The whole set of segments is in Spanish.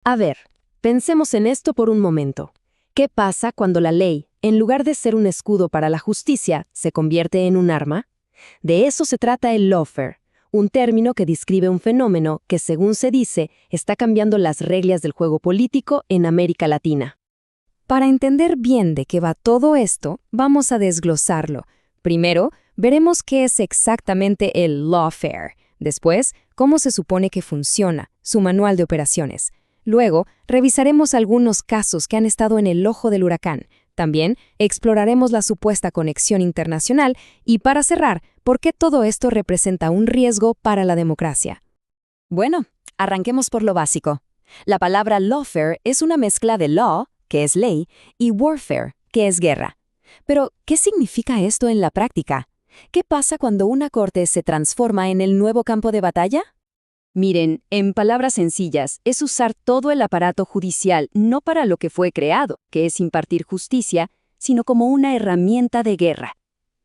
A ver, pensemos en esto por un momento. ¿Qué pasa cuando la ley, en lugar de ser un escudo para la justicia, se convierte en un arma? De eso se trata el lawfare, un término que describe un fenómeno que, según se dice, está cambiando las reglas del juego político en América Latina. Para entender bien de qué va todo esto, vamos a desglosarlo. Primero, veremos qué es exactamente el lawfare. Después, cómo se supone que funciona, su manual de operaciones. Luego, revisaremos algunos casos que han estado en el ojo del huracán. También exploraremos la supuesta conexión internacional y, para cerrar, por qué todo esto representa un riesgo para la democracia. Bueno, arranquemos por lo básico. La palabra lawfare es una mezcla de law, que es ley, y warfare, que es guerra. Pero, ¿qué significa esto en la práctica? ¿Qué pasa cuando una corte se transforma en el nuevo campo de batalla? Miren, en palabras sencillas, es usar todo el aparato judicial no para lo que fue creado, que es impartir justicia, sino como una herramienta de guerra.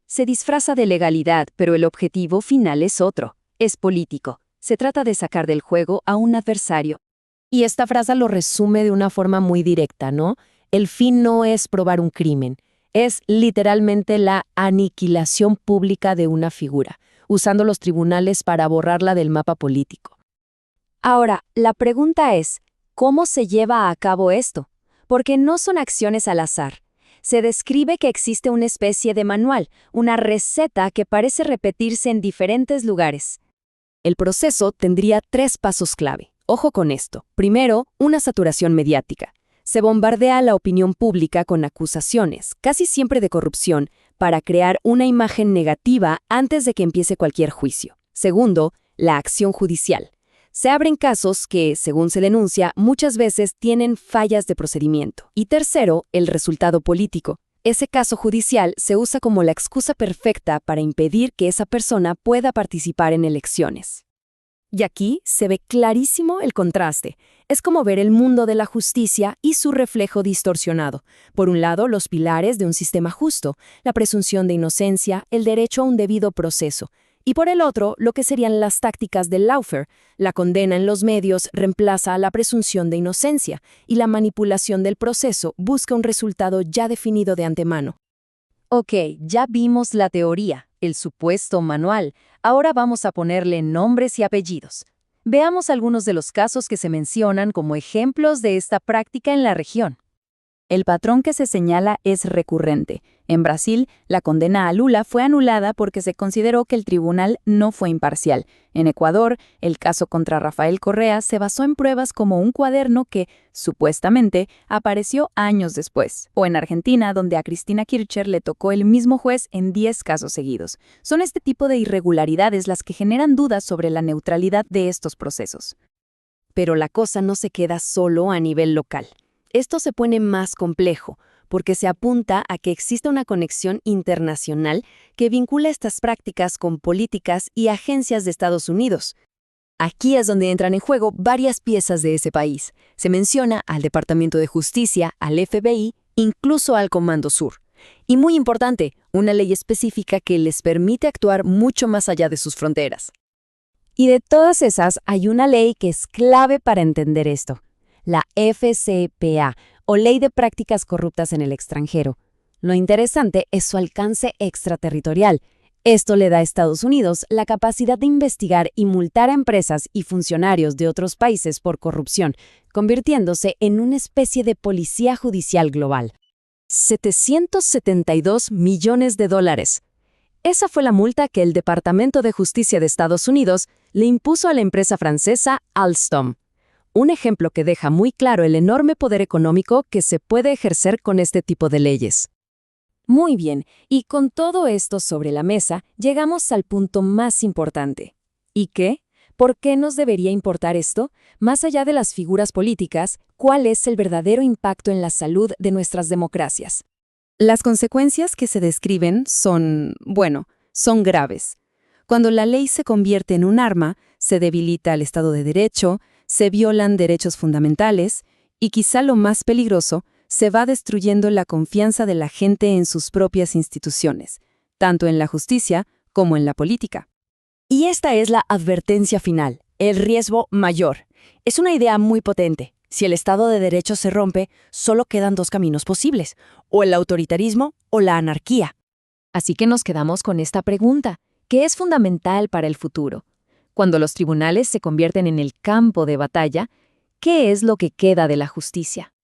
Se disfraza de legalidad, pero el objetivo final es otro, es político. Se trata de sacar del juego a un adversario. Y esta frase lo resume de una forma muy directa, ¿no? El fin no es probar un crimen, es literalmente la aniquilación pública de una figura, usando los tribunales para borrarla del mapa político. Ahora, la pregunta es, ¿cómo se lleva a cabo esto? Porque no son acciones al azar. Se describe que existe una especie de manual, una receta que parece repetirse en diferentes lugares. El proceso tendría 3 pasos clave. Ojo con esto. Primero, una saturación mediática. Se bombardea a la opinión pública con acusaciones, casi siempre de corrupción, para crear una imagen negativa antes de que empiece cualquier juicio. Segundo, la acción judicial. Se abren casos que, según se denuncia, muchas veces tienen fallas de procedimiento. Y tercero, el resultado político. Ese caso judicial se usa como la excusa perfecta para impedir que esa persona pueda participar en elecciones. Y aquí se ve clarísimo el contraste. Es como ver el mundo de la justicia y su reflejo distorsionado. Por un lado, los pilares de un sistema justo, la presunción de inocencia, el derecho a un debido proceso. Y por el otro, lo que serían las tácticas del lawfare. La condena en los medios reemplaza a la presunción de inocencia y la manipulación del proceso busca un resultado ya definido de antemano. Ok, ya vimos la teoría, el supuesto manual. Ahora vamos a ponerle nombres y apellidos. Veamos algunos de los casos que se mencionan como ejemplos de esta práctica en la región. El patrón que se señala es recurrente. En Brasil, la condena a Lula fue anulada porque se consideró que el tribunal no fue imparcial. En Ecuador, el caso contra Rafael Correa se basó en pruebas como un cuaderno que, supuestamente, apareció años después. O en Argentina, donde a Cristina Kirchner le tocó el mismo juez en 10 casos seguidos. Son este tipo de irregularidades las que generan dudas sobre la neutralidad de estos procesos. Pero la cosa no se queda solo a nivel local. Esto se pone más complejo, porque se apunta a que existe una conexión internacional que vincula estas prácticas con políticas y agencias de Estados Unidos. Aquí es donde entran en juego varias piezas de ese país. Se menciona al Departamento de Justicia, al FBI, incluso al Comando Sur. Y muy importante, una ley específica que les permite actuar mucho más allá de sus fronteras. Y de todas esas, hay una ley que es clave para entender esto. La FCPA, o Ley de Prácticas Corruptas en el Extranjero. Lo interesante es su alcance extraterritorial. Esto le da a Estados Unidos la capacidad de investigar y multar a empresas y funcionarios de otros países por corrupción, convirtiéndose en una especie de policía judicial global. $772 millones. Esa fue la multa que el Departamento de Justicia de Estados Unidos le impuso a la empresa francesa Alstom. Un ejemplo que deja muy claro el enorme poder económico que se puede ejercer con este tipo de leyes. Muy bien, y con todo esto sobre la mesa, llegamos al punto más importante. ¿Y qué? ¿Por qué nos debería importar esto? Más allá de las figuras políticas, ¿cuál es el verdadero impacto en la salud de nuestras democracias? Las consecuencias que se describen son graves. Cuando la ley se convierte en un arma, se debilita el Estado de Derecho, se violan derechos fundamentales y, quizá lo más peligroso, se va destruyendo la confianza de la gente en sus propias instituciones, tanto en la justicia como en la política. Y esta es la advertencia final, el riesgo mayor. Es una idea muy potente. Si el Estado de Derecho se rompe, solo quedan dos caminos posibles, o el autoritarismo o la anarquía. Así que nos quedamos con esta pregunta, que es fundamental para el futuro. Cuando los tribunales se convierten en el campo de batalla, ¿qué es lo que queda de la justicia?